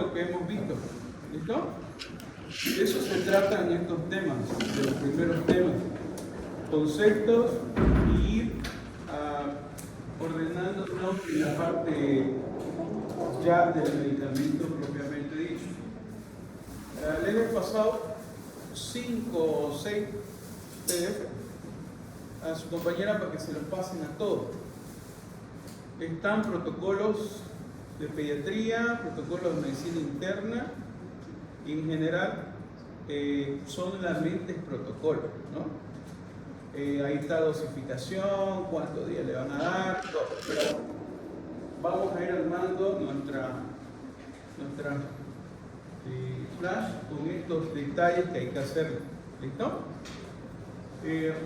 lo que hemos visto. ¿Listo? De eso se trata en estos temas, de los primeros temas. Conceptos y ir ordenándonos en la parte ya del medicamento propiamente dicho. Les he pasado 5 o 6 PDF a su compañera para que se los pasen a todos. Están protocolos de pediatría, protocolos de medicina interna, y en general son solamente protocolos, ¿no? Ahí está dosificación, cuántos días le van a dar, todo. Pero vamos a ir armando nuestra flash con estos detalles que hay que hacer. ¿Listo?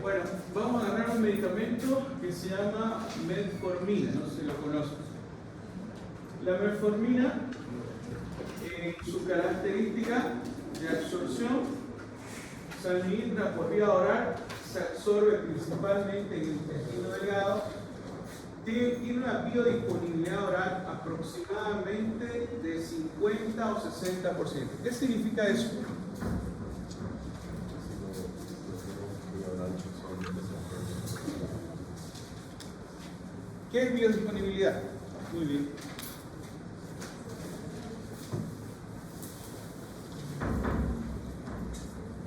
Bueno, vamos a agarrar un medicamento que se llama metformina, no sé si lo conocen. La metformina, su característica de absorción, se administra por vía oral, se absorbe principalmente en el intestino delgado, tiene una biodisponibilidad oral aproximadamente de 50 o 60%. ¿Qué significa eso? ¿Qué es biodisponibilidad? Muy bien.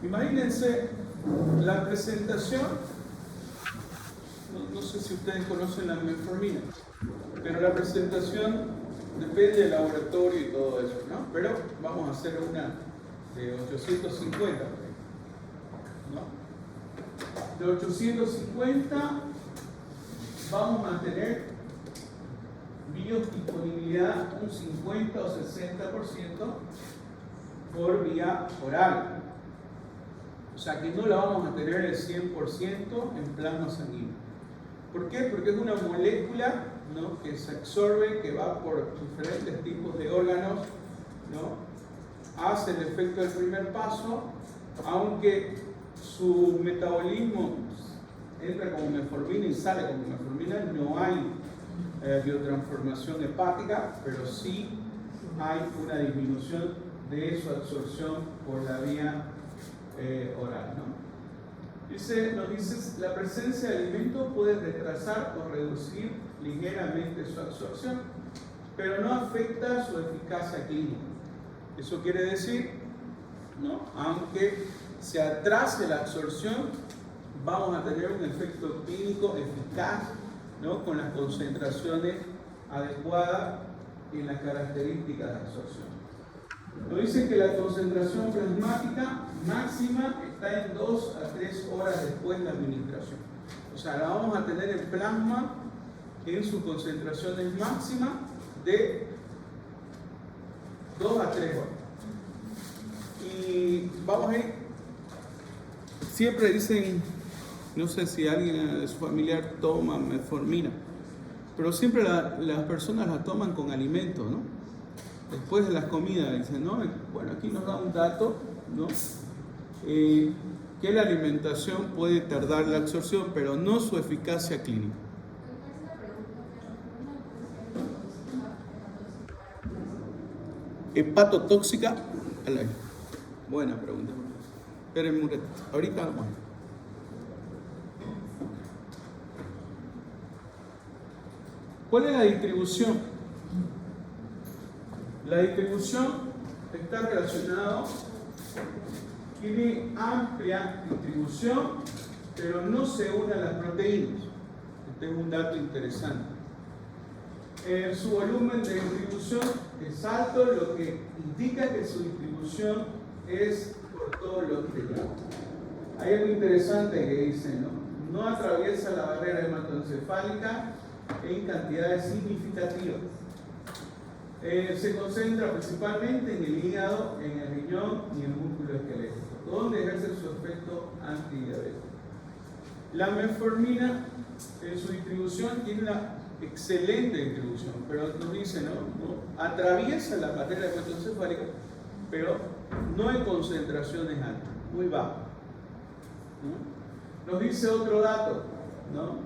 Imagínense la presentación, no sé si ustedes conocen la metformina, pero la presentación depende del laboratorio y todo eso, ¿no? Pero vamos a hacer una de 850, ¿no? De 850 vamos a tener biodisponibilidad un 50 o 60% por vía oral. O sea que no la vamos a tener el 100% en plasma sanguíneo. ¿Por qué? Porque es una molécula, ¿no?, que se absorbe, que va por diferentes tipos de órganos, ¿no? Hace el efecto del primer paso, aunque su metabolismo entra como metformina y sale como metformina, no hay biotransformación hepática, pero sí hay una disminución de su absorción por la vía oral, ¿no? Nos dice, la presencia de alimentos puede retrasar o reducir ligeramente su absorción, pero no afecta su eficacia clínica. Eso quiere decir, ¿no?, aunque se atrase la absorción, vamos a tener un efecto clínico eficaz, ¿no?, con las concentraciones adecuadas en las características de absorción. Nos dicen que la concentración plasmática máxima está en 2 a 3 horas después de la administración. O sea, la vamos a tener en plasma en sus concentraciones máximas de 2 a 3 horas. Y vamos a ir, siempre dicen, no sé si alguien de su familiar toma metformina, pero siempre las personas la toman con alimentos, ¿no? Después de las comidas dicen, ¿no? Bueno, aquí nos da un dato, ¿no?, que la alimentación puede tardar la absorción, pero no su eficacia clínica. Hepatotóxica al aire. Buena pregunta. Esperen un ratito. Ahorita vamos a ver. ¿Cuál es la distribución? La distribución está relacionada, tiene amplia distribución, pero no se une a las proteínas. Este es un dato interesante. Su volumen de distribución es alto, lo que indica que su distribución es por todos los tejidos. Hay algo interesante que dice, ¿no? No atraviesa la barrera hematoencefálica en cantidades significativas. Se concentra principalmente en el hígado, en el riñón y en el músculo esquelético, donde ejerce su efecto antidiabético. La metformina, en su distribución, tiene una excelente distribución, pero nos dice, ¿no? Atraviesa la barrera hematoencefálica, pero no en concentraciones altas, muy bajas, ¿no? Nos dice otro dato, ¿no?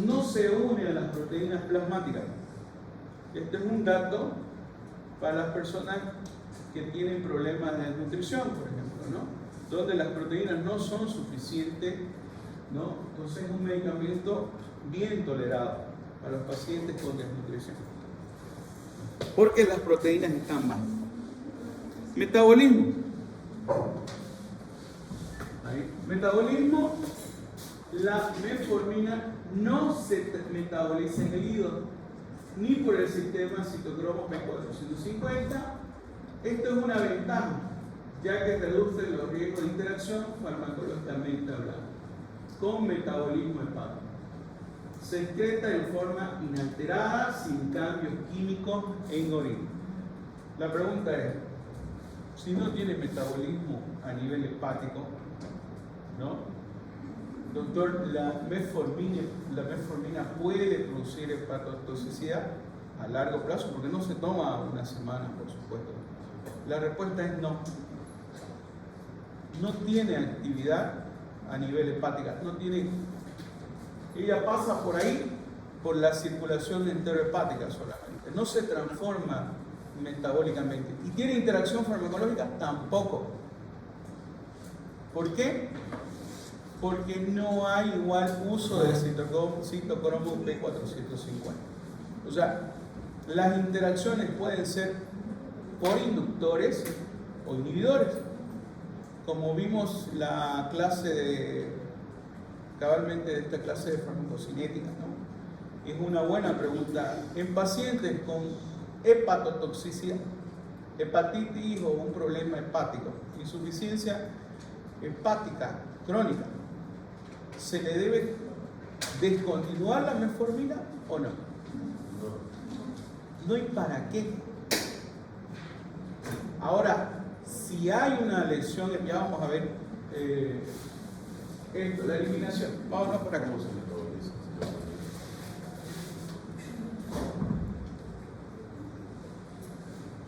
No se une a las proteínas plasmáticas. Este es un dato para las personas que tienen problemas de desnutrición, por ejemplo, ¿no? Donde las proteínas no son suficientes, ¿no? Entonces es un medicamento bien tolerado para los pacientes con desnutrición, porque las proteínas están bajas. Metabolismo. Ahí. Metabolismo, la metformina no se metaboliza en el hígado, ni por el sistema citocromo P450. Esto es una ventaja, ya que reduce los riesgos de interacción farmacológicamente hablando, con metabolismo hepático. Se excreta en forma inalterada, sin cambios químicos en orina. La pregunta es, si no tiene metabolismo a nivel hepático, ¿no? Doctor, ¿la metformina puede producir hepatotoxicidad a largo plazo? Porque no se toma una semana, por supuesto. La respuesta es no. No tiene actividad a nivel hepática. No tiene. Ella pasa por ahí, por la circulación enterohepática solamente. No se transforma metabólicamente. ¿Y tiene interacción farmacológica? Tampoco. ¿Por qué? Porque no hay igual uso del citocromo P450. O sea, las interacciones pueden ser por inductores o inhibidores. Como vimos la clase cabalmente de esta clase de farmacocinética, ¿no? Es una buena pregunta. En pacientes con hepatotoxicidad, hepatitis o un problema hepático, insuficiencia hepática crónica, ¿se le debe descontinuar la metformina o no? No, ¿y para qué? Ahora, si hay una lesión, ya vamos a ver esto, la eliminación. Vámonos por acá.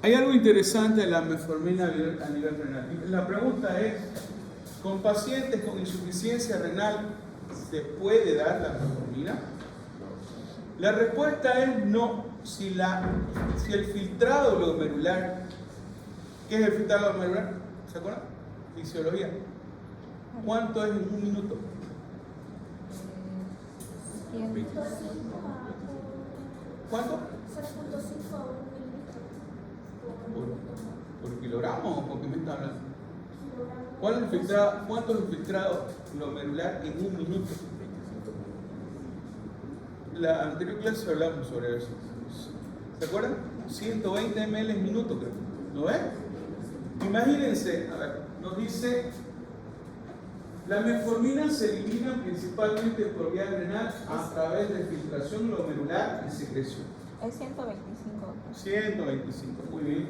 Hay algo interesante en la metformina a nivel renal. La pregunta es, ¿con pacientes con insuficiencia renal se puede dar la metformina? La respuesta es no. Si el filtrado glomerular, ¿qué es el filtrado glomerular? ¿Se acuerdan? Fisiología. ¿Cuánto es en un minuto? 105. ¿Cuánto? 0.5 a 1 mililitro. ¿Por kilogramo o por qué me está hablando? ¿Cuánto es el filtrado glomerular en un minuto? La anterior clase hablamos sobre eso. ¿Se acuerdan? 120 ml en minuto, creo. ¿No ves? Imagínense, a ver, nos dice, la metformina se elimina principalmente por vía renal a través de filtración glomerular y secreción. Es 125. 125, muy bien.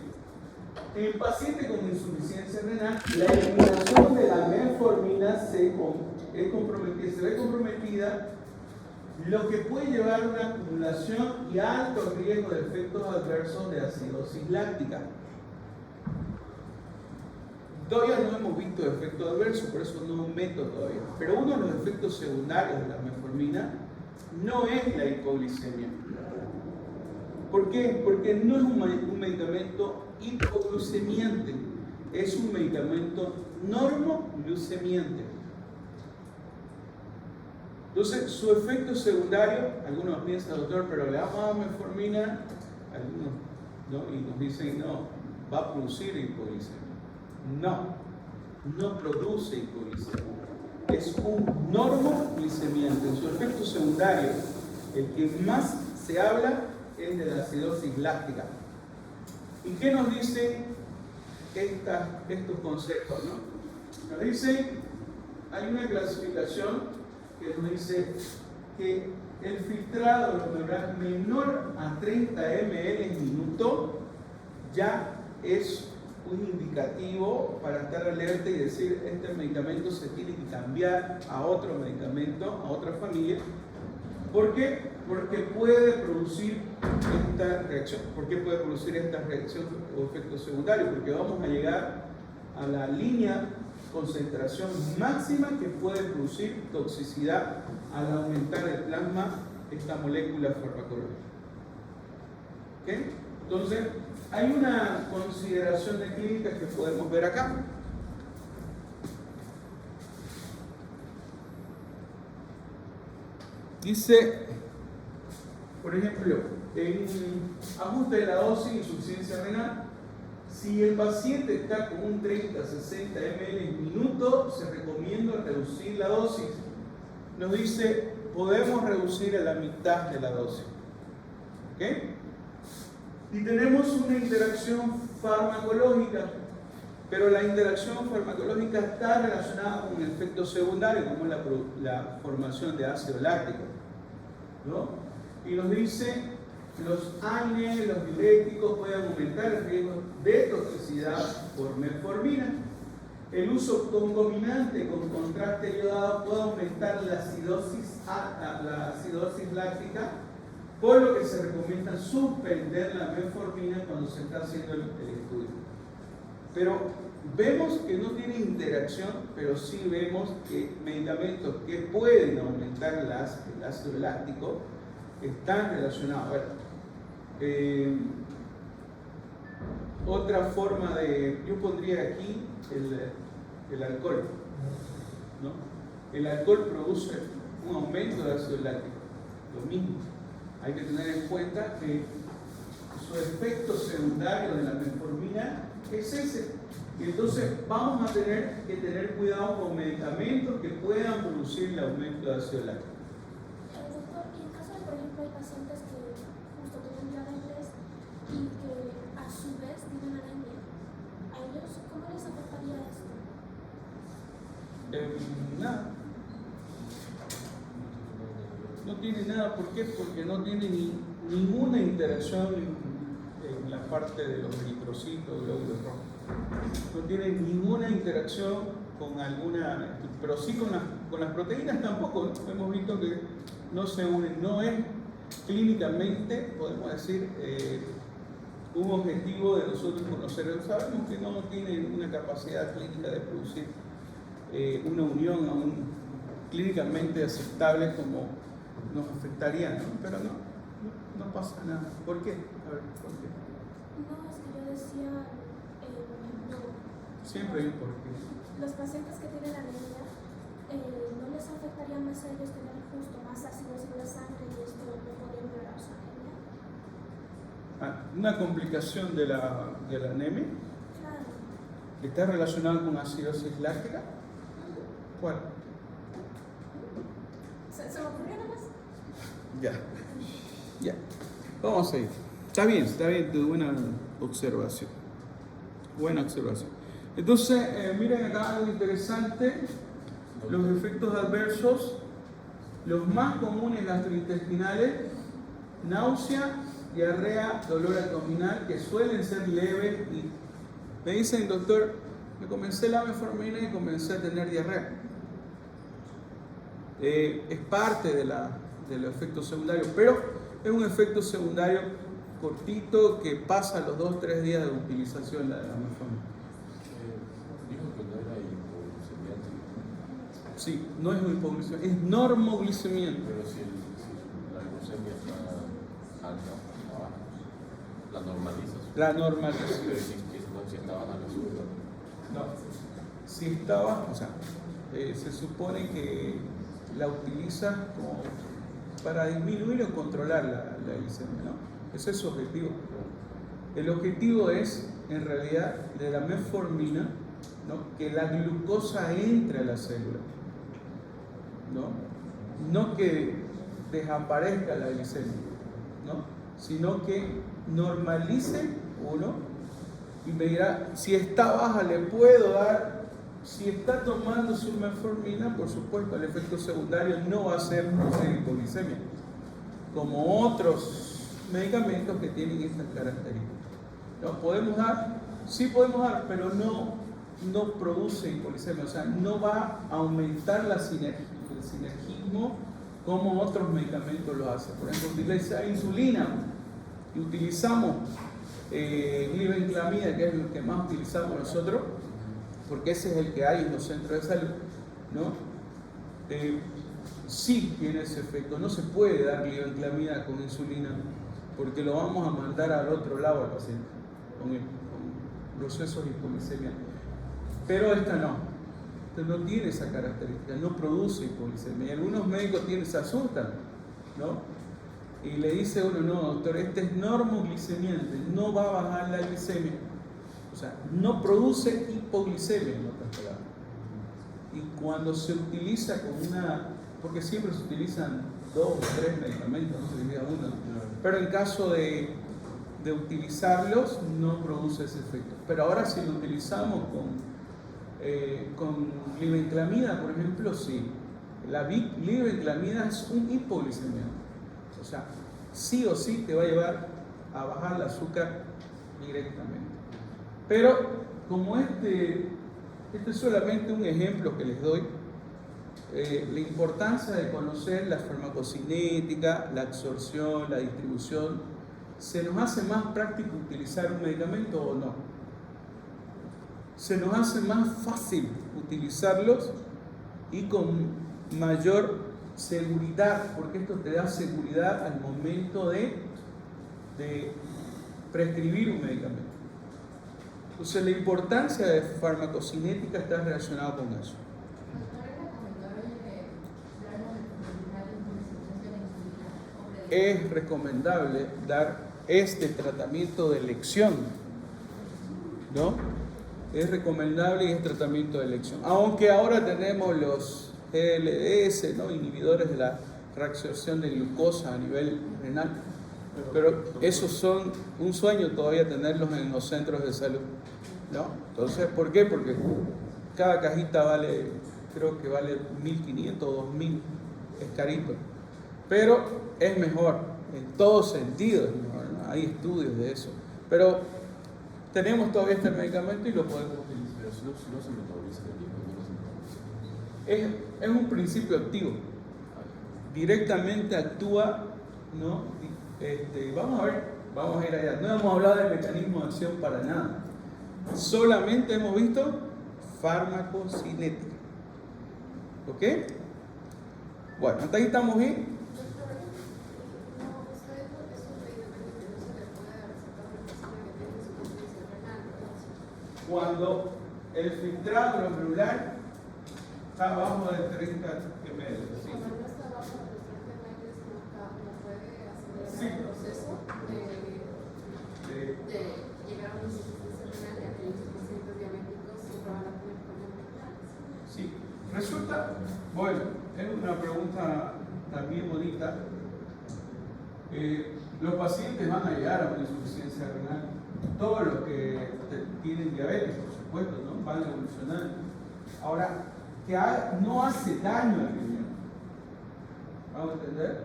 En pacientes con insuficiencia renal, la eliminación de la metformina se ve comprometida, lo que puede llevar a una acumulación y alto riesgo de efectos adversos de acidosis láctica. Todavía no hemos visto efectos adversos, por eso no meto todavía. Pero uno de los efectos secundarios de la metformina no es la hipoglicemia. ¿Por qué? Porque no es un medicamento hipoglucemiante, es un medicamento normoglucemiante. Entonces, su efecto secundario, algunos piensan, doctor, pero le damos metformina, algunos, ¿no? Y nos dicen, no, va a producir hipoglicemia. No produce hipoglicemia. Es un normoglicemiante. Su efecto secundario, el que más se habla, es de la acidosis láctica. ¿Y qué nos dicen estos conceptos? ¿No? Nos dice, hay una clasificación que nos dice que el filtrado glomerular menor a 30 ml en minuto ya es un indicativo para estar alerta y decir, este medicamento se tiene que cambiar a otro medicamento, a otra familia. ¿Por qué? Porque puede producir esta reacción. ¿Por qué puede producir esta reacción o efecto secundario? Porque vamos a llegar a la línea concentración máxima que puede producir toxicidad al aumentar el plasma esta molécula farmacológica. ¿Ok? Entonces, hay una consideración de clínica que podemos ver acá. Dice, por ejemplo, en ajuste de la dosis, insuficiencia renal, si el paciente está con un 30-60 ml en minuto, se recomienda reducir la dosis. Nos dice, podemos reducir a la mitad de la dosis. ¿Ok? Y tenemos una interacción farmacológica, pero la interacción farmacológica está relacionada con el efecto secundario, como la formación de ácido láctico, ¿no? Y nos dice, los AINE, los diuréticos pueden aumentar el riesgo de toxicidad por metformina. El uso concomitante con contraste iodado puede aumentar la acidosis láctica, por lo que se recomienda suspender la metformina cuando se está haciendo el estudio. Pero vemos que no tiene interacción, pero sí vemos que medicamentos que pueden aumentar el ácido láctico están relacionados. A ver, otra forma yo pondría aquí el alcohol, ¿no? El alcohol produce un aumento de ácido láctico, lo mismo. Hay que tener en cuenta que su efecto secundario de la metformina es ese. Y entonces vamos a tener que tener cuidado con medicamentos que puedan producir el aumento de ácido láctico. Doctor, y en caso de, por ejemplo, hay pacientes que justo tienen diabetes y que a su vez tienen anemia, ¿a ellos cómo les afectaría esto? Nada. No tiene nada, ¿por qué? Porque no tiene ninguna interacción en la parte de los eritrocitos, glóbulos rojos. No tiene ninguna interacción con alguna, pero sí con las proteínas tampoco, ¿no? Hemos visto que no se unen, no es clínicamente, podemos decir, un objetivo de nosotros conocer. Sabemos que no tiene una capacidad clínica de producir una unión aún clínicamente aceptable como nos afectaría, ¿no? Pero no pasa nada. ¿Por qué? A ver, ¿por qué? No, es que yo decía, por ejemplo, Siempre hay un por qué. los pacientes que tienen anemia, ¿no les afectaría más a ellos tener justo más ácidos en la sangre y esto no podría empeorar su anemia? Una complicación de la anemia Claro. está relacionada con acidosis láctica. ¿Cuál? ¿Se me ocurrió nada más? Ya. Vamos a seguir. Está bien, tu buena observación. Buena observación. Entonces, miren acá algo interesante. Los efectos adversos, los más comunes gastrointestinales, náusea, diarrea, dolor abdominal, que suelen ser leves. Y me dicen, doctor, me comencé la metformina y comencé a tener diarrea. Es parte de los efectos secundarios, pero es un efecto secundario cortito que pasa a los 2-3 días de utilización de la metformina. Dijo que no era hipoglucemia. Sí, no es hipoglucemia, es normoglucemia. Pero si la glucemia está alta o baja, la normalizas. La normalización. Pero si está baja, la sube. No, si está baja, o sea, se supone que la utilizas como para disminuir o controlar la glicemia, ¿no? Ese es su objetivo. El objetivo es, en realidad, de la metformina, ¿no? Que la glucosa entre a la célula, no que desaparezca la glicemia, ¿no? Sino que normalice uno y me dirá, si está baja le puedo dar. Si está tomando su metformina, por supuesto, el efecto secundario no va a ser hipoglicemia, como otros medicamentos que tienen estas características. ¿Los podemos dar? Sí podemos dar, pero no produce hipoglicemia, o sea, no va a aumentar el sinergismo como otros medicamentos lo hacen. Por ejemplo, utiliza insulina y utilizamos glibenclamida, que es el que más utilizamos nosotros, porque ese es el que hay en los centros de salud, ¿no? Sí tiene ese efecto. No se puede dar glibenclamida con insulina porque lo vamos a mandar al otro lado al paciente. con procesos hipoglicemiales. Pero esta no. Esta no tiene esa característica, no produce hipoglicemia. Y algunos médicos se asustan, ¿no? Y le dice uno, no, doctor, este es normoglicemiante, no va a bajar la glicemia. O sea, no produce hipoglicemia, en otras palabras. Y cuando se utiliza con porque siempre se utilizan 2 o 3 medicamentos, no se utiliza uno, pero en caso de utilizarlos no produce ese efecto. Pero ahora si lo utilizamos con glibenclamida, por ejemplo, sí. La glibenclamida es un hipoglicemiante. O sea, sí o sí te va a llevar a bajar el azúcar directamente. Pero como este es solamente un ejemplo que les doy, la importancia de conocer la farmacocinética, la absorción, la distribución, ¿se nos hace más práctico utilizar un medicamento o no? Se nos hace más fácil utilizarlos y con mayor seguridad, porque esto te da seguridad al momento de prescribir un medicamento. Entonces la importancia de farmacocinética está relacionada con eso. Es recomendable dar este tratamiento de elección, ¿no? Es recomendable y es tratamiento de elección. Aunque ahora tenemos los GLS, ¿no? Inhibidores de la reabsorción de glucosa a nivel renal, pero esos son un sueño todavía tenerlos en los centros de salud, ¿no? Entonces, ¿por qué? Porque cada cajita creo que vale 1.500 o 2.000, es carito. Pero es mejor, en todo sentido es mejor, ¿no? Hay estudios de eso. Pero tenemos todavía este medicamento y lo podemos utilizar. Pero si no se metaboliza el tiempo, no se metaboliza. Es un principio activo. Directamente actúa, ¿no? Vamos a ir allá. No hemos hablado del mecanismo de acción para nada. Solamente hemos visto farmacocinética. ¿Ok? Bueno, hasta ahí estamos bien. Cuando el filtrado glomerular está abajo de 30 ml. ¿Sí? Cuando no está abajo de 30 ml, no puede acelerar Sí. el proceso de llegar a una insuficiencia renal, ya que los pacientes diabéticos siempre van a tener problemas renales. Sí, resulta, bueno, es una pregunta también bonita. Los pacientes van a llegar a una insuficiencia renal. Todos los que tienen diabetes, por supuesto, ¿no? Van evolucionando. Ahora, que no hace daño al riñón. ¿Vamos a entender?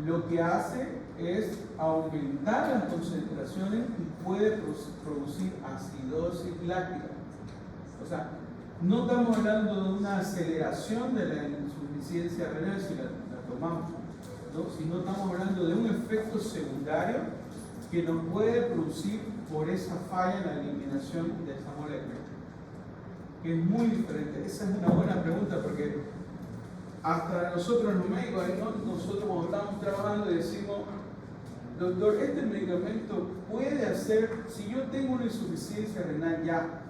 Lo que hace es aumentar las concentraciones y puede producir acidosis láctica. O sea, no estamos hablando de una aceleración de la insuficiencia renal si la tomamos, ¿no? Sino estamos hablando de un efecto secundario que nos puede producir por esa falla en la eliminación de esa molécula, que es muy diferente. Esa es una buena pregunta porque hasta nosotros los médicos, ¿no? Nosotros cuando estamos trabajando decimos, doctor, este medicamento puede hacer, si yo tengo una insuficiencia renal ya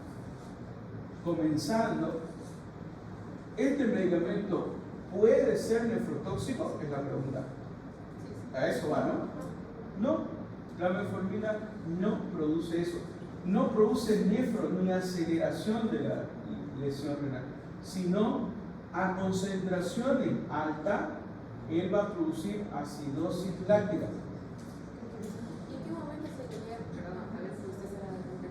comenzando, este medicamento puede ser nefrotóxico, es la pregunta. A eso va, ¿no? No. La metformina no produce eso, no produce nefro ni aceleración de la lesión renal, sino a concentraciones altas, él va a producir acidosis láctica. ¿Y en qué momento se llega, perdón, a ver si usted se da cuenta,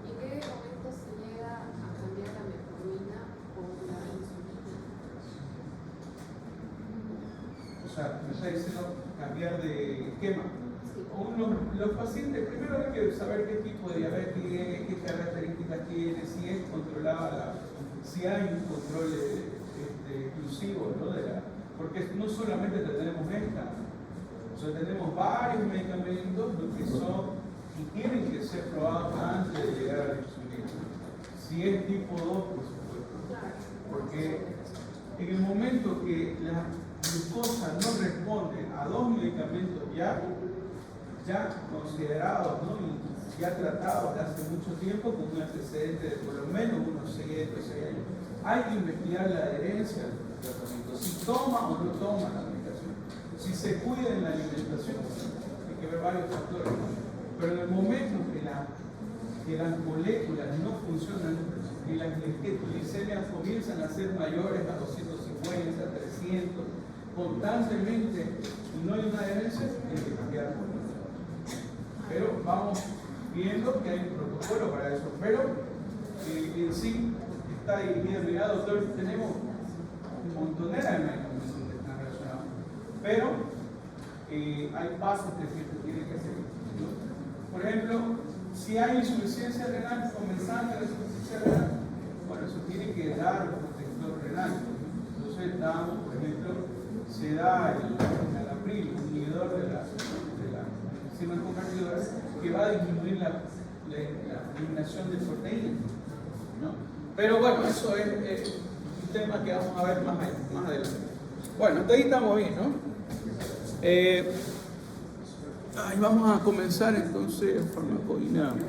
en qué momento se llega a cambiar la metformina por la insulina? O sea, me está diciendo cambiar de esquema. Los pacientes, primero hay que saber qué tipo de diabetes tiene, qué características tiene, si es controlada, si hay un control exclusivo, ¿no? Porque no solamente tenemos esta, o sea, tenemos varios medicamentos que tienen que ser probados antes de llegar a la insulina. Si es tipo 2, por supuesto. Porque en el momento que la glucosa no responde a 2 medicamentos ya considerados, ¿no? ya tratado desde hace mucho tiempo con un antecedente de por lo menos unos 6 años. Hay que investigar la adherencia del tratamiento, si toma o no toma la medicación, si se cuida en la alimentación, hay que ver varios factores. Pero en el momento que las moléculas no funcionan, que las glicemias comienzan a ser mayores a 250, a 300, constantemente, y no hay una adherencia, hay que cambiar. Pero vamos viendo que hay un protocolo para eso. Pero en sí está dividido. Mira, doctor, tenemos un montonera de medicamentos que están relacionados. Pero hay pasos que se tienen que seguir, ¿no? Por ejemplo, si hay insuficiencia renal, comenzante de insuficiencia renal, bueno, eso tiene que dar un protector renal. Entonces damos, por ejemplo, se da el enalapril, un inhibidor de la enzima convertidora, que va a disminuir la eliminación de proteínas, ¿no? Pero bueno, eso es un tema que vamos a ver más adelante. Bueno, hasta ahí estamos bien, ¿no? Vamos a comenzar entonces farmacodinámica.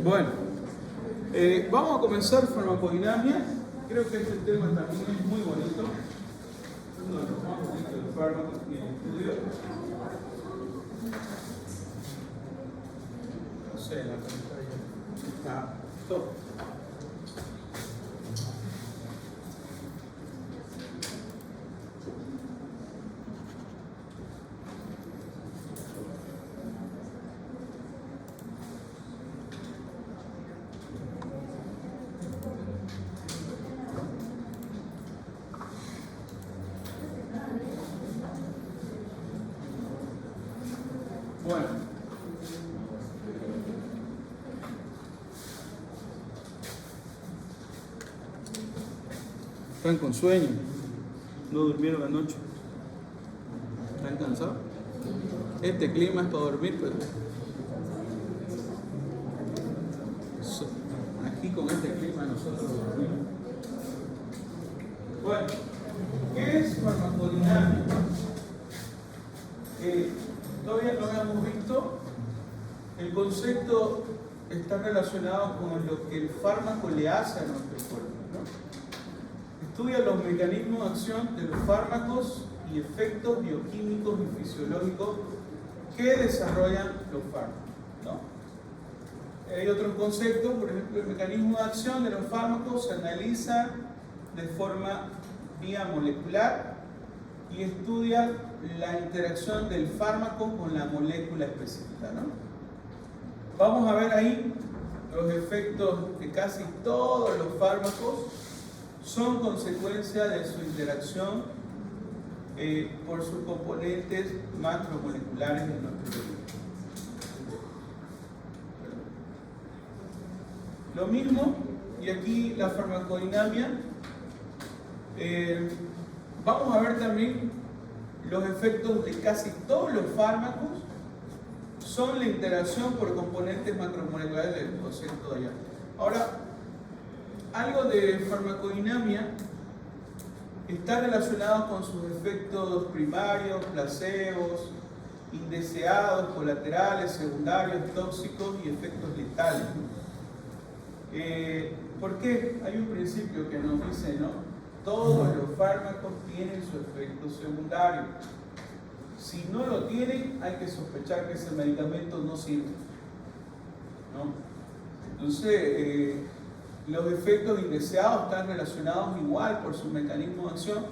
Bueno, vamos a comenzar farmacodinamia. Creo que este tema también es muy bonito. Uno de los más bonitos de fármacos y el estudio. No sé, la pantalla está top. Bueno, ¿están con sueño? ¿No durmieron anoche? ¿Están cansados? Este clima es para dormir, pero aquí con este clima nosotros dormimos. Bueno, ¿qué es farmacodinamia? Todavía no habíamos visto. El concepto está relacionado con lo que el fármaco le hace a nuestro cuerpo, ¿no? Estudia los mecanismos de acción de los fármacos y efectos bioquímicos y fisiológicos que desarrollan los fármacos, ¿no? Hay otros conceptos, por ejemplo, el mecanismo de acción de los fármacos se analiza de forma vía molecular y estudia la interacción del fármaco con la molécula específica, ¿no? Vamos a ver ahí los efectos de casi todos los fármacos son consecuencia de su interacción por sus componentes macromoleculares en nuestro organismo. Lo mismo, y aquí la farmacodinamia, vamos a ver también los efectos de casi todos los fármacos son la interacción por componentes macromoleculares del concepto de allá. Ahora, algo de farmacodinamia está relacionado con sus efectos primarios, placebos, indeseados, colaterales, secundarios, tóxicos y efectos letales. ¿Por qué? Hay un principio que nos dice, ¿no? Todos los fármacos tienen su efecto secundario. Si no lo tienen, hay que sospechar que ese medicamento no sirve, ¿no? Entonces, los efectos indeseados están relacionados igual por su mecanismo de acción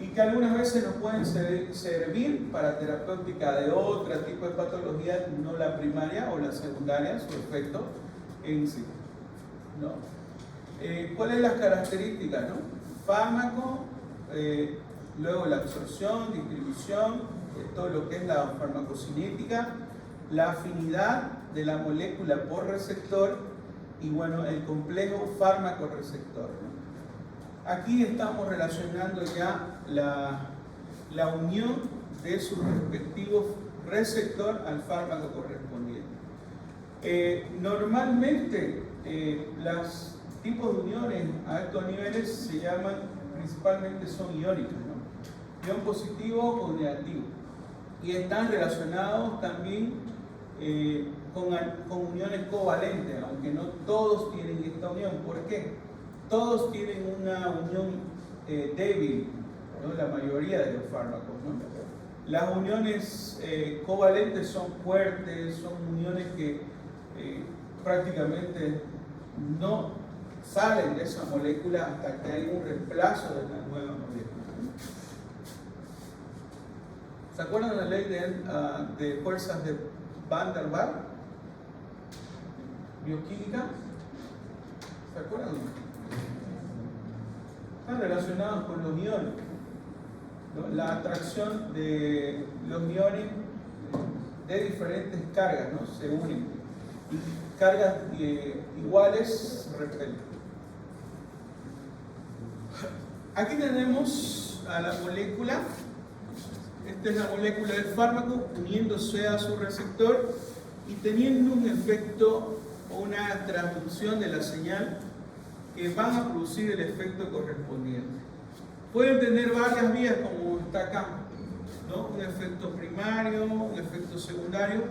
y que algunas veces nos pueden servir para terapéutica de otro tipo de patología, no la primaria o la secundaria, su efecto en sí, ¿no? ¿Cuáles las características, no? Fármaco, luego la absorción, distribución, todo lo que es la farmacocinética, la afinidad de la molécula por receptor y bueno, el complejo fármaco-receptor, ¿no? Aquí estamos relacionando ya la unión de su respectivo receptor al fármaco correspondiente. Normalmente los tipos de uniones a estos niveles se llaman, principalmente son iónicas, ¿no? Ion positivo o negativo, y están relacionados también con uniones covalentes, aunque no todos tienen esta unión. ¿Por qué? Todos tienen una unión débil, ¿no? La mayoría de los fármacos, ¿no? Las uniones covalentes son fuertes, son uniones que prácticamente no salen de esa molécula hasta que hay un reemplazo de la nueva molécula. ¿Se acuerdan de la ley de fuerzas de Van der Waals? Bioquímica. ¿Se acuerdan? Están relacionados con los iones, ¿no? La atracción de los iones de diferentes cargas, ¿no? Se unen y cargas iguales repelen. Aquí tenemos a la molécula. Esta es la molécula del fármaco uniéndose a su receptor y teniendo un efecto o una transducción de la señal que van a producir el efecto correspondiente. Pueden tener varias vías como está acá, ¿no? Un efecto primario, un efecto secundario,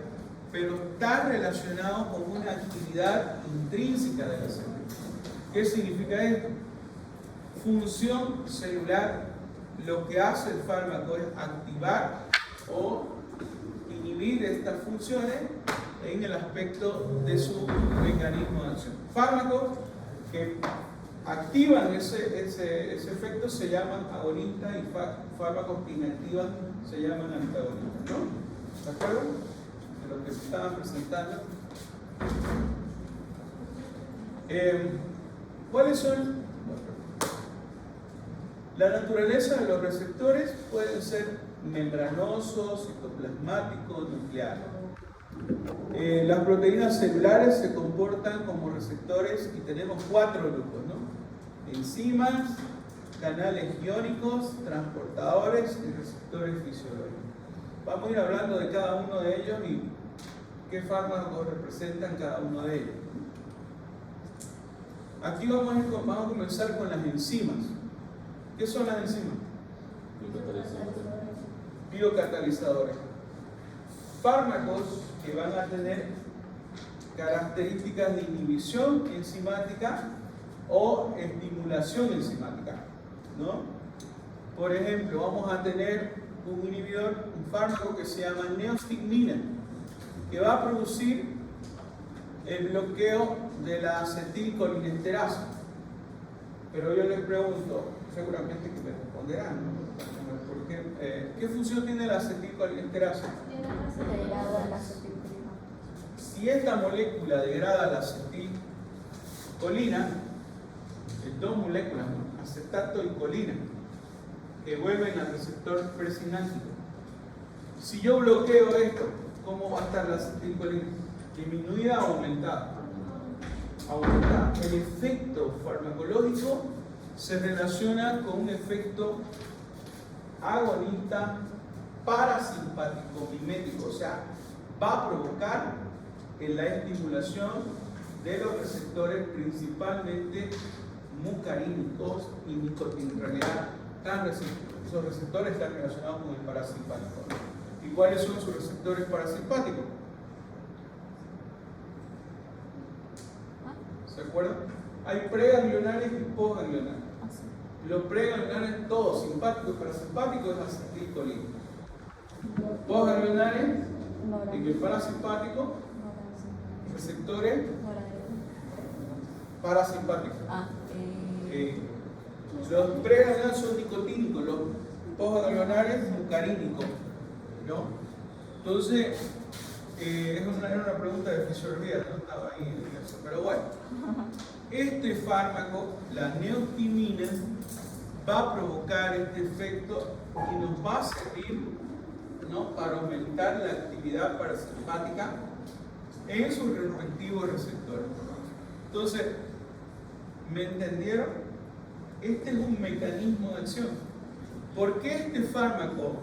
pero está relacionado con una actividad intrínseca de la célula. ¿Qué significa esto? Función celular. Lo que hace el fármaco es activar o inhibir estas funciones en el aspecto de su mecanismo de acción. Fármacos que activan ese efecto se llaman agonistas y fármacos que inactivan se llaman antagonistas, ¿no? ¿De acuerdo? De lo que se estaban presentando. ¿Cuáles son? La naturaleza de los receptores pueden ser membranosos, citoplasmáticos, nucleares. Las proteínas celulares se comportan como receptores y tenemos 4 grupos, ¿no? Enzimas, canales iónicos, transportadores y receptores fisiológicos. Vamos a ir hablando de cada uno de ellos y qué fármacos representan cada uno de ellos. Aquí vamos a comenzar con las enzimas. ¿Qué son las enzimas? Biocatalizadores. Fármacos que van a tener características de inhibición enzimática o estimulación enzimática, ¿no? Por ejemplo, vamos a tener un inhibidor, un fármaco que se llama neostigmina, que va a producir el bloqueo de la acetilcolinesterasa. Pero yo les pregunto, seguramente que me responderán, ¿no? Porque, ¿qué función tiene la acetilcolinesterasa? Degrada la acetilcolina. Si esta molécula degrada la acetilcolina, dos moléculas, ¿no? Acetato y colina, que vuelven al receptor presináptico. Si yo bloqueo esto, ¿cómo va a estar la acetilcolina? ¿Disminuida o aumentada? Aumentada. El efecto farmacológico se relaciona con un efecto agonista parasimpático mimético, o sea, va a provocar la estimulación de los receptores, principalmente mucarínicos y nicotina. En realidad, esos receptores están relacionados con el parasimpático, ¿no? ¿Y cuáles son sus receptores parasimpáticos? ¿Se acuerdan? Hay preganglionares y postganglionares. Los preganglionares, todos, simpáticos y parasimpáticos, es acetilcolina. Postganglionares, en el parasimpático, receptores parasimpáticos. Los preganglionares son nicotínicos, los postganglionares muscarínico, ¿no? Entonces, era una pregunta de fisiología, no estaba ahí en eso, pero bueno. Este fármaco, la neostimina, va a provocar este efecto y nos va a servir, ¿no?, para aumentar la actividad parasimpática en sus respectivos receptores. Entonces, ¿me entendieron? Este es un mecanismo de acción. ¿Por qué este fármaco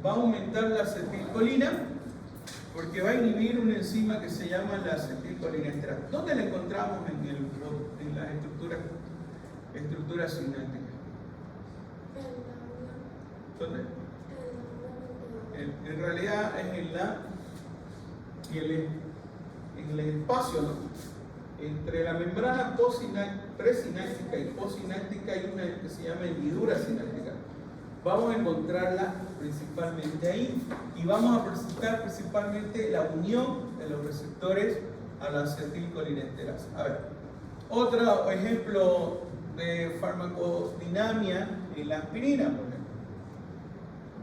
va a aumentar la acetilcolina? Porque va a inhibir una enzima que se llama la acetilcolinesterasa. ¿Dónde la encontramos en las estructuras sinápticas? ¿Dónde? En realidad es en el espacio, ¿no? Entre la membrana presináptica y postsináptica hay una que se llama hendidura sináptica. Vamos a encontrarla principalmente ahí y vamos a presentar principalmente la unión de los receptores a la acetilcolinesterasa. A ver, otro ejemplo de farmacodinamia es la aspirina, por ejemplo.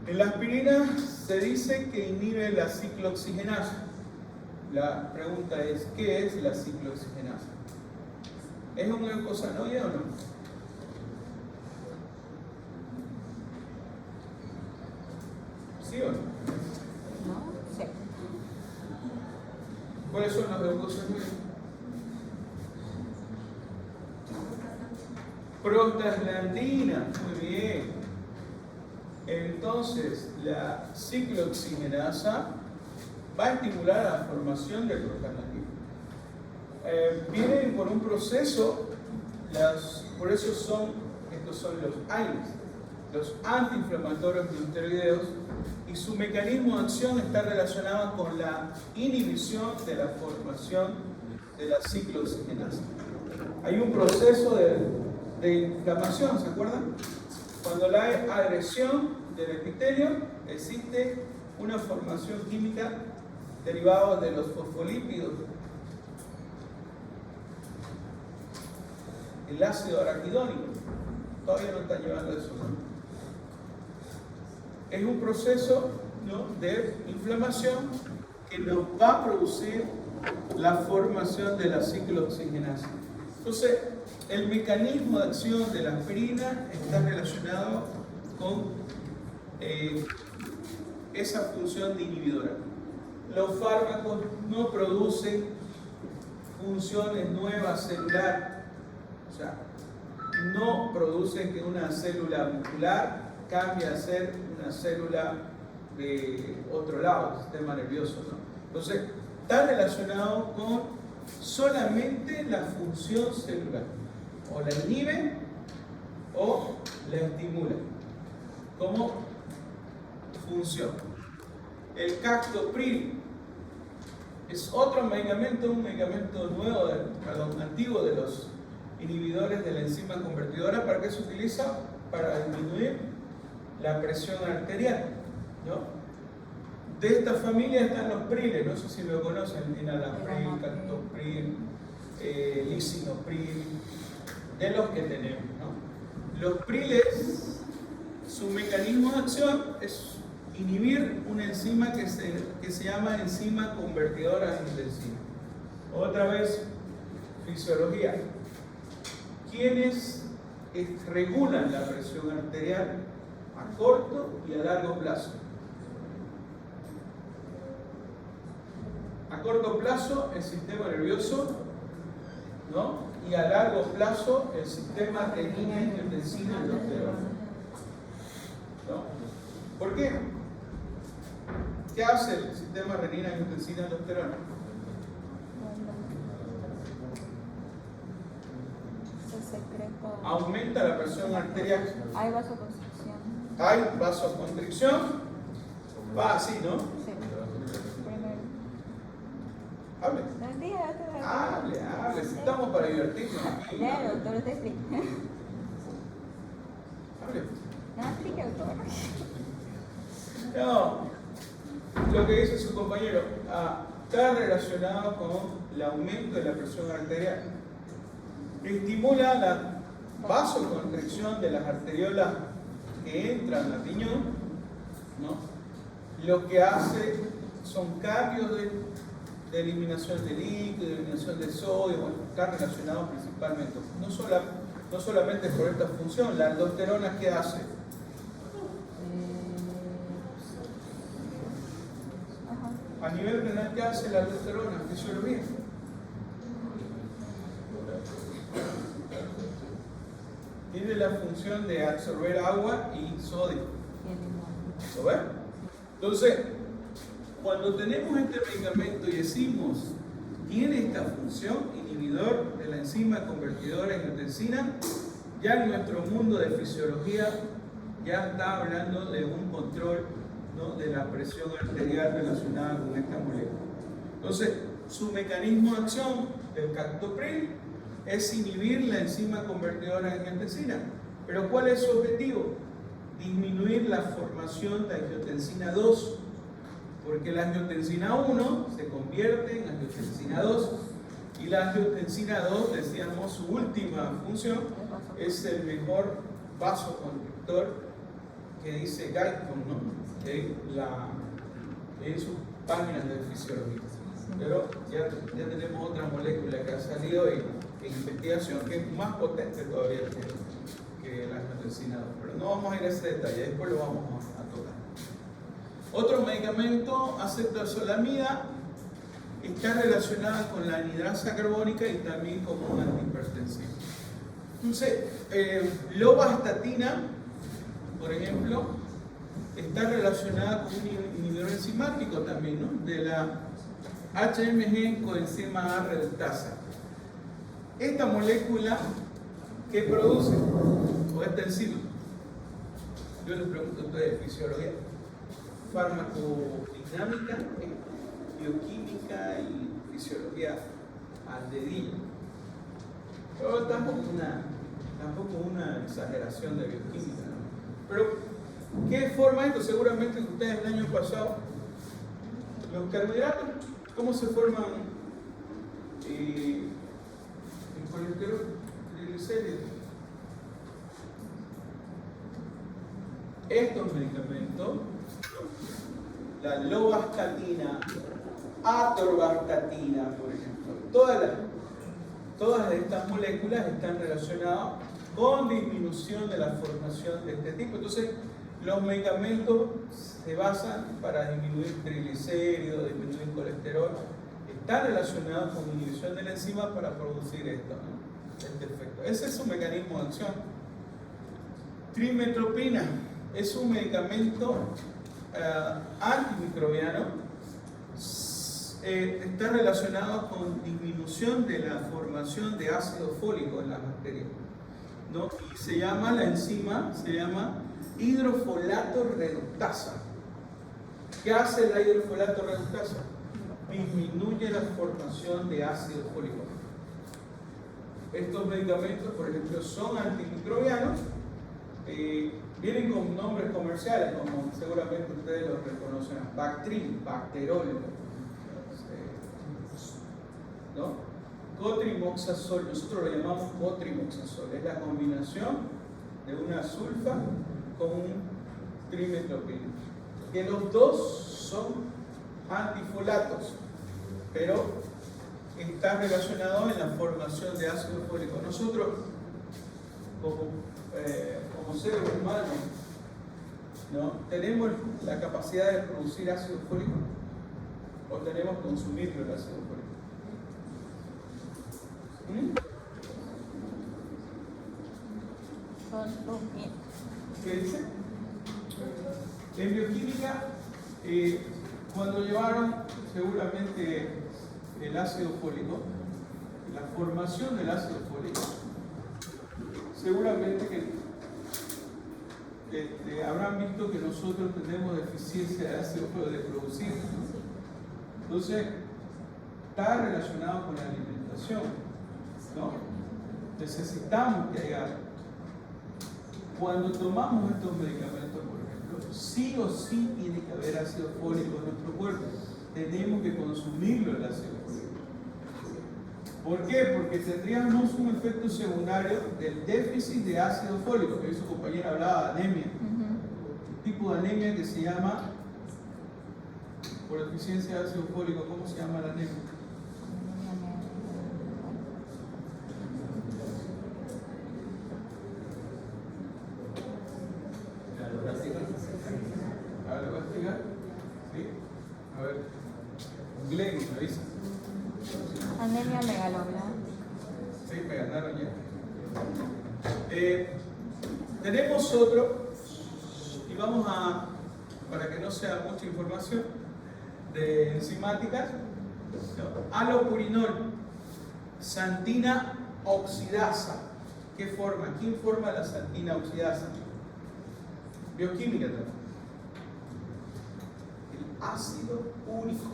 En la aspirina se dice que inhibe la ciclooxigenasa. La pregunta es, ¿qué es la ciclooxigenasa? ¿Es un eicosanoide o no? ¿Sí o no? No, sí. ¿Cuáles son los eicosanoides? Prostaglandina, muy bien. Entonces, la ciclooxigenasa va a estimular la formación de prostaglandina. Vienen por un proceso, por eso estos son los AINES, los antiinflamatorios no esteroideos, y su mecanismo de acción está relacionado con la inhibición de la formación de la ciclooxigenasa. Hay un proceso de inflamación, ¿se acuerdan? Cuando hay agresión del epitelio, existe una formación química derivada de los fosfolípidos, el ácido araquidónico. Todavía no están llevando eso, ¿no? Es un proceso, ¿no?, de inflamación que nos va a producir la formación de la ciclooxigenasa. Entonces, el mecanismo de acción de la aspirina está relacionado con esa función de inhibidora. Los fármacos no producen funciones nuevas celulares, o sea, no producen que una célula muscular cambie a ser una célula de otro lado, del sistema nervioso, ¿no? Entonces, está relacionado con solamente la función celular. O la inhibe o la estimula como función. El captopril es otro medicamento, un medicamento nuevo, antiguo de los inhibidores de la enzima convertidora. ¿Para qué se utiliza? Para disminuir la presión arterial, ¿no? De esta familia están los priles, no sé si lo conocen, enalapril, captopril, lisinopril, de los que tenemos, ¿no? Los priles, su mecanismo de acción es inhibir una enzima que se llama enzima convertidora de angiotensina. Otra vez, fisiología. ¿Quiénes regulan la presión arterial a corto y a largo plazo? A corto plazo, el sistema nervioso, ¿no? Y a largo plazo, el sistema renina, angiotensina, aldosterona, ¿no? ¿Por qué? ¿Qué hace el sistema renina, angiotensina, aldosterona? Aumenta la presión arterial. Hay vasoconstricción. Hay vasoconstricción. Va así, ¿no? Sí. Primero. Hable. No, diga, Hable. Si estamos para divertirnos aquí. Ya, doctor, te explica. Hable. No, explica, doctor. No, lo que dice su compañero está relacionado con el aumento de la presión arterial. Estimula la vasoconstricción de las arteriolas que entran al riñón, ¿no? Lo que hace son cambios de eliminación de líquido, de eliminación de sodio, bueno, está relacionado principalmente, no solamente por esta función. La aldosterona, ¿qué hace? A nivel renal, ¿qué hace la aldosterona? Fisiología. Tiene la función de absorber agua y sodio. ¿Lo ven? Entonces, cuando tenemos este medicamento y decimos tiene esta función inhibidor de la enzima convertidora en angiotensina, ya en nuestro mundo de fisiología ya está hablando de un control, ¿no?, de la presión arterial relacionada con esta molécula. Entonces, su mecanismo de acción del captopril es inhibir la enzima convertidora en angiotensina. Pero ¿cuál es su objetivo? Disminuir la formación de angiotensina 2, porque la angiotensina 1 se convierte en angiotensina 2 y la angiotensina 2, decíamos, su última función es el mejor vasoconstrictor que dice Guyton, ¿no?, en sus páginas de fisiología. Pero ya tenemos otra molécula que ha salido en investigación que es más potente todavía que la angiotensina 2. Pero no vamos a ir a ese detalle, después lo vamos a tocar. Otro medicamento, acetoazolamida, está relacionada con la anhidrasa carbónica y también como un antihipertensivo. Entonces, lovastatina, por ejemplo, está relacionada con un inhibidor enzimático también, ¿no?, de la HMG coenzima A reductasa. Esta molécula, ¿qué produce? O esta enzima. Yo les pregunto a ustedes de fisiología, farmacodinámica, bioquímica y fisiología al dedillo. Pero tampoco una exageración de bioquímica, ¿no? Pero, ¿qué forma esto? Seguramente ustedes el año pasado, los carbohidratos, ¿cómo se forman el colesterol, triglicéridos? Estos medicamentos, la lovastatina, atorvastatina, por ejemplo, todas estas moléculas están relacionadas con disminución de la formación de este tipo. Entonces, los medicamentos se basan para disminuir triglicéridos, disminuir colesterol, están relacionados con inhibición de la enzima para producir esto, ¿no?, este efecto. Ese es su mecanismo de acción. Trimmetoprim es un medicamento antimicrobiano. Está relacionado con disminución de la formación de ácido fólico en las bacterias, ¿no? Y la enzima se llama hidrofolato reductasa. ¿Qué hace la hidrofolato reductasa? Disminuye la formación de ácido fólico. Estos medicamentos, por ejemplo, son antimicrobianos, vienen con nombres comerciales, como seguramente ustedes los reconocen: Bactrim, Bacterol, ¿no? Cotrimoxazol, nosotros lo llamamos cotrimoxazol, es la combinación de una sulfa con un trimmetoprim, que los dos son antifolatos, pero está relacionado en la formación de ácido fólico. Nosotros, como seres humanos, ¿no?, tenemos la capacidad de producir ácido fólico, o tenemos que consumirlo el ácido fólico. ¿Qué dice? En bioquímica, cuando llevaron seguramente el ácido fólico, la formación del ácido fólico, seguramente que habrán visto que nosotros tenemos deficiencia de ácido fólico de producir, ¿no? Entonces, está relacionado con la alimentación, ¿no? Necesitamos que haya. Cuando tomamos estos medicamentos, por ejemplo, sí o sí tiene que haber ácido fólico en nuestro cuerpo. Tenemos que consumirlo, el ácido fólico. ¿Por qué? Porque tendríamos un efecto secundario del déficit de ácido fólico, que su compañera hablaba de anemia. tipo de anemia que se llama, por deficiencia de ácido fólico, ¿cómo se llama la anemia? A ver, ¿lo va a explicar? ¿Sí? A ver. Glenn, me avisa. Anemia megalóbula. Sí, me ganaron ya. Tenemos otro, y vamos a, para que no sea mucha información, de enzimáticas, alopurinol, santina oxidasa. ¿Qué forma? ¿Quién forma la santina oxidasa? Bioquímica también. El ácido úrico.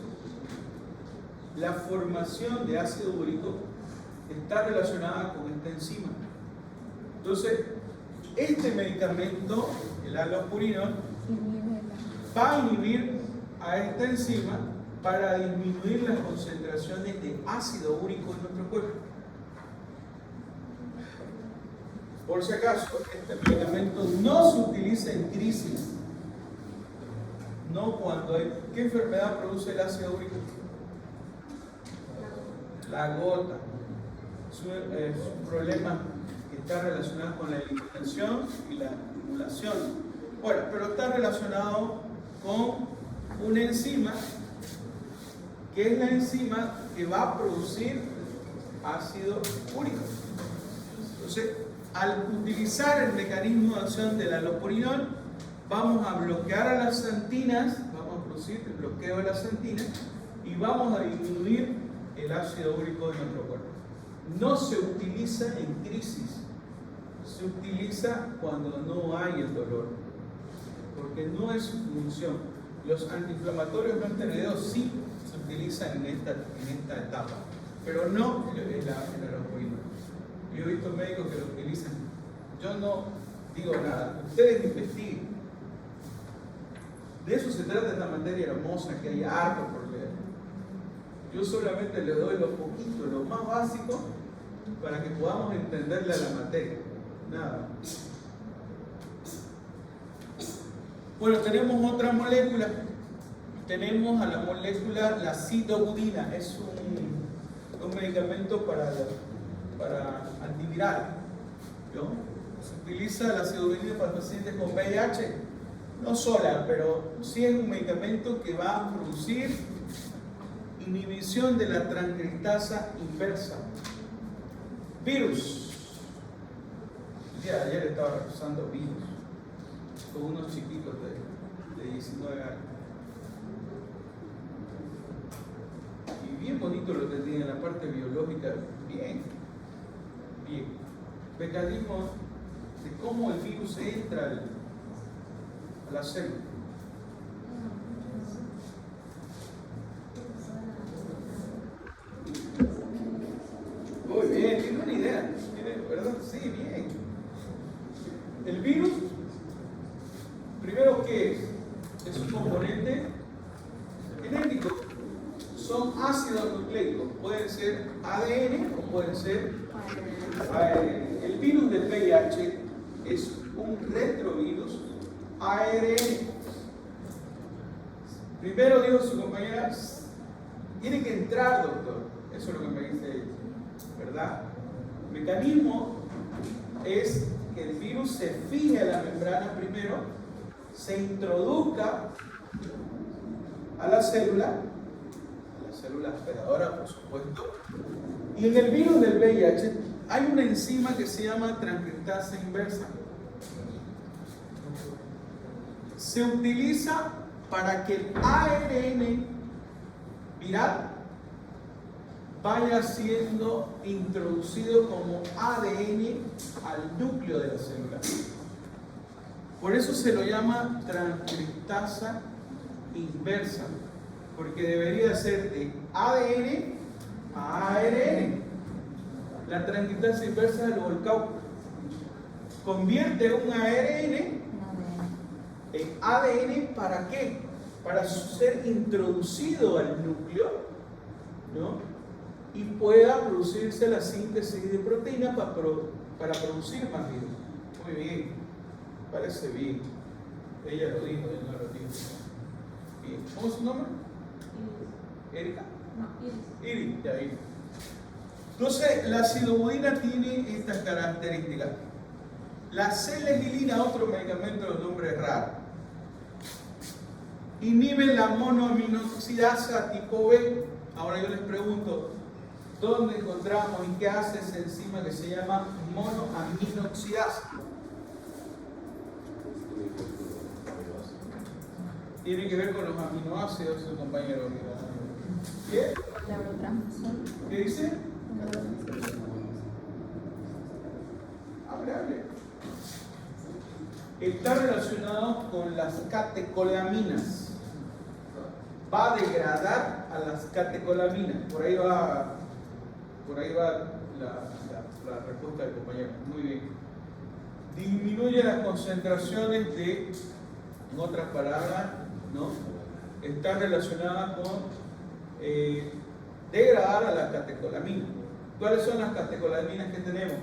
La formación de ácido úrico está relacionada con esta enzima. Entonces, este medicamento, el alopurinol, va a inhibir a esta enzima para disminuir las concentraciones de ácido úrico en nuestro cuerpo. Por si acaso, este medicamento no se utiliza en crisis. No cuando hay... ¿Qué enfermedad produce el ácido úrico? La gota. Es un problema que está relacionado con la hipertensión y la estimulación. Bueno, pero está relacionado con una enzima que es la enzima que va a producir ácido úrico. Entonces, al utilizar el mecanismo de acción del alopurinol, vamos a bloquear a las santinas, vamos a producir el bloqueo de las santinas y vamos a disminuir el ácido úrico de nuestro cuerpo. No se utiliza en crisis, se utiliza cuando no hay el dolor, porque no es su función. Los antiinflamatorios no esteroideos sí se utilizan en esta etapa, pero no el alopurinol. Yo he visto médicos que lo utilizan. Yo no digo nada, ustedes investiguen. De eso se trata esta materia hermosa que hay harto por leer. Yo solamente les doy lo poquito, lo más básico, para que podamos entenderle a la materia. Nada. Bueno, tenemos otra molécula. Tenemos a la molécula la citobudina. Es un medicamento para antiviral. ¿No? Se utiliza la citobudina para pacientes con VIH. No sola, pero sí es un medicamento que va a producir inhibición de la transcriptasa inversa. Virus. Ayer estaba usando virus con unos chiquitos de 19 años. Y bien bonito lo que tiene en la parte biológica. Bien. Mecanismos de cómo el virus entra a la célula. Muy bien, tiene una idea, ¿verdad? Sí, bien. El virus, primero, ¿qué es? Es un componente genético. Son ácidos nucleicos, pueden ser ADN o pueden ser ARN. El virus del VIH es un retrovirus ARN. Primero dijo su compañera, tiene que entrar, doctor. Eso es lo que me dice ella, ¿verdad? El mecanismo es que el virus se fije a la membrana primero, se introduzca a la célula hospedadora, por supuesto, y en el virus del VIH hay una enzima que se llama transcriptasa inversa. Se utiliza para que el ARN viral vaya siendo introducido como ADN al núcleo de la célula. Por eso se lo llama transcriptasa inversa, porque debería ser de ADN a ARN. La transcriptasa inversa del volcán convierte un ARN en ADN. ¿Para qué? Para ser introducido al núcleo, ¿no? Y pueda producirse la síntesis de proteínas para producir más virus. Muy bien, parece bien. Ella lo dijo, yo no lo digo. ¿Y cómo es su nombre? ¿Erika? No, Iris. Iris, ya Iris. Entonces, la silobudina tiene estas características. La selegiline, otro medicamento de nombre raro, inhibe la monoaminoxidasa tipo B. Ahora yo les pregunto, ¿dónde encontramos y qué hace esa enzima que se llama monoaminoxidasa? Tiene que ver con los aminoácidos, su compañero. ¿Qué? Neurotransmisor. ¿Qué dice? Hable. Está relacionado con las catecolaminas. Va a degradar a las catecolaminas. Por ahí va la respuesta del compañero. Muy bien. Disminuye las concentraciones de, en otras palabras, ¿no? Está relacionada con degradar a las catecolaminas. ¿Cuáles son las catecolaminas que tenemos?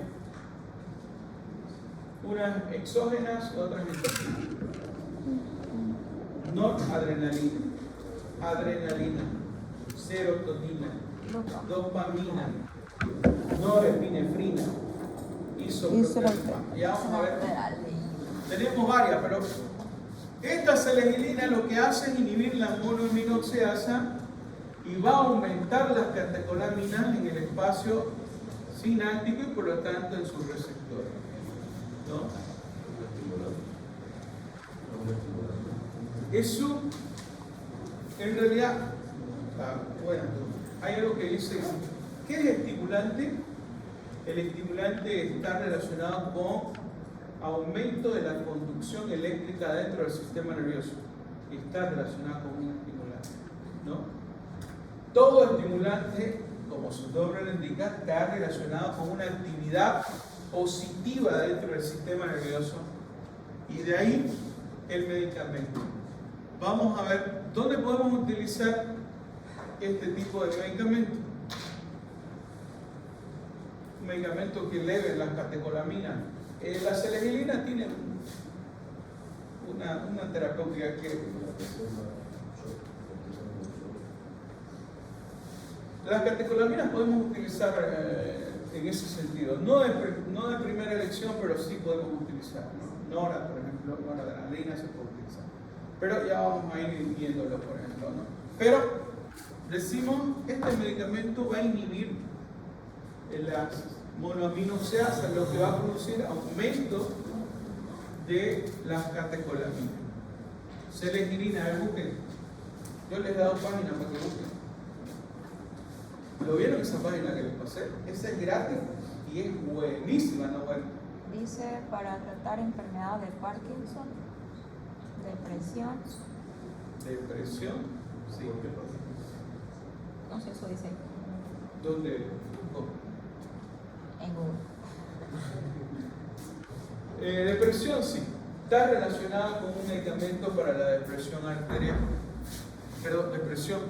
Unas exógenas, otras endógenas. Noradrenalina, adrenalina, serotonina, dopamina, norepinefrina, isoprostaglandina. Ya vamos a ver. Tenemos varias, pero esta selegiline lo que hace es inhibir la monoaminoxidasa y va a aumentar las catecolaminas en el espacio sináptico y por lo tanto en sus receptores. ¿No? Eso, en realidad, bueno, hay algo que dice, ¿qué es estimulante? El estimulante está relacionado con aumento de la conducción eléctrica dentro del sistema nervioso. Está relacionado con un estimulante, ¿no? Todo estimulante, como su nombre lo indica, está relacionado con una actividad positiva dentro del sistema nervioso y de ahí el medicamento. Vamos a ver dónde podemos utilizar este tipo de medicamento. Un medicamento que eleve las catecolaminas. La selegiline tiene una terapéutica que las catecolaminas podemos utilizar en ese sentido, no de primera elección, pero sí podemos utilizar, ¿no? Nora, por ejemplo, noradrenalina se puede utilizar, pero ya vamos a ir viéndolo, por ejemplo, ¿no? Pero decimos, este medicamento va a inhibir las monoaminoxidasas, lo que va a producir aumento de las catecolaminas. Selegiline, a ver, busquen. Yo les he dado página para que busquen. ¿Lo vieron esa página que les pasé? Esa es gratis y es buenísima, ¿no? Bueno. Dice para tratar enfermedad de Parkinson, depresión. Depresión, sí. No sé, eso dice ¿Dónde? en Google. Depresión, sí. Está relacionada con un medicamento para la depresión arterial. Perdón, depresión,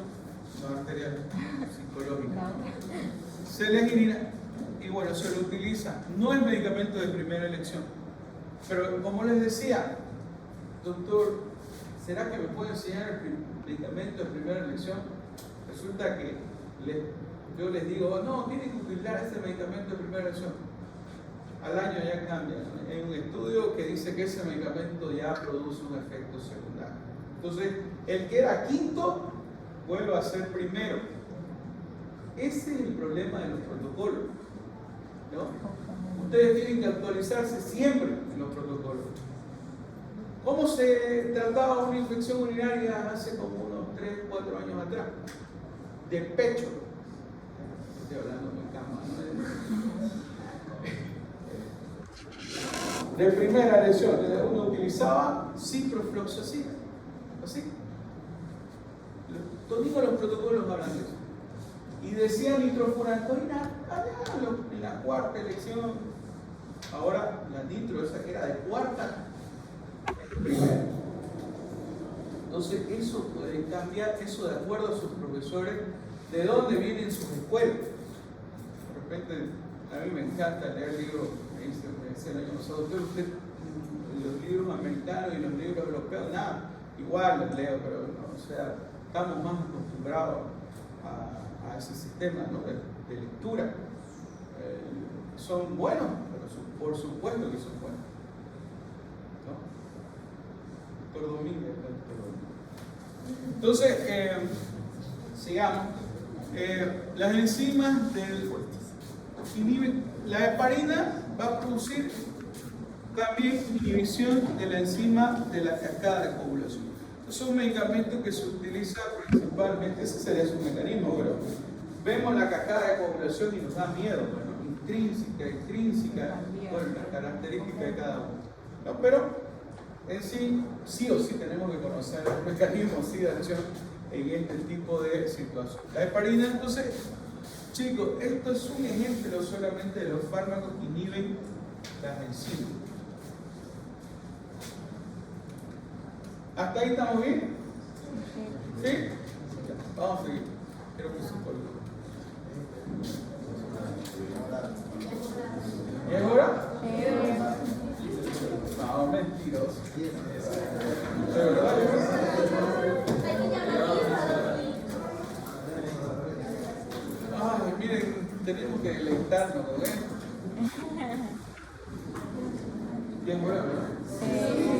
no arterial, psicológica. Selegiline, y bueno, se lo utiliza. No es medicamento de primera elección. Pero como les decía, doctor, ¿será que me puede enseñar el medicamento de primera elección? Resulta que yo les digo, no, tienen que utilizar este medicamento de primera elección. Al año ya cambia. Hay un estudio que dice que ese medicamento ya produce un efecto secundario. Entonces, el que era quinto, vuelve a ser primero. Ese es el problema de los protocolos, ¿no? Ustedes tienen que actualizarse siempre en los protocolos. ¿Cómo se trataba una infección urinaria hace como unos 3, 4 años atrás? De pecho. Estoy hablando muy calma, ¿no? De primera elección, uno utilizaba ciprofloxacina, así. Todos los protocolos hablan de eso. Y decían nitrofurantoína allá en la cuarta elección. Ahora la nitro, esa que era de cuarta, es primera. Entonces eso puede cambiar, eso de acuerdo a sus profesores, de dónde vienen sus escuelas. De repente, a mí me encanta leer libros, me dice el año pasado, usted los libros americanos y los libros europeos, nada, igual los leo, pero no, o sea, estamos más acostumbrados a ese sistema, ¿no? de lectura. Son buenos, pero por supuesto que son buenos, ¿no? Doctor Domínguez, entonces, sigamos. Las enzimas inhiben, la heparina va a producir también inhibición de la enzima de la cascada de coagulación. Es un medicamento que se utiliza principalmente, ese sería su mecanismo, pero vemos la cascada de coagulación y nos da miedo, ¿no? Intrínseca, extrínseca, bueno, las características de cada uno. ¿No? Pero en sí o sí tenemos que conocer los mecanismos de acción en este tipo de situación. La heparina, entonces, chicos, esto es un ejemplo solamente de los fármacos que inhiben las enzimas. ¿Hasta ahí estamos bien? ¿Sí? Ya, vamos a seguir. Creo que se colgó. ¿Es hora? No, mentiroso. ¿De verdad? Ay, miren, tenemos que deleitarnos, ¿ven? ¿Bien hora, verdad? Sí.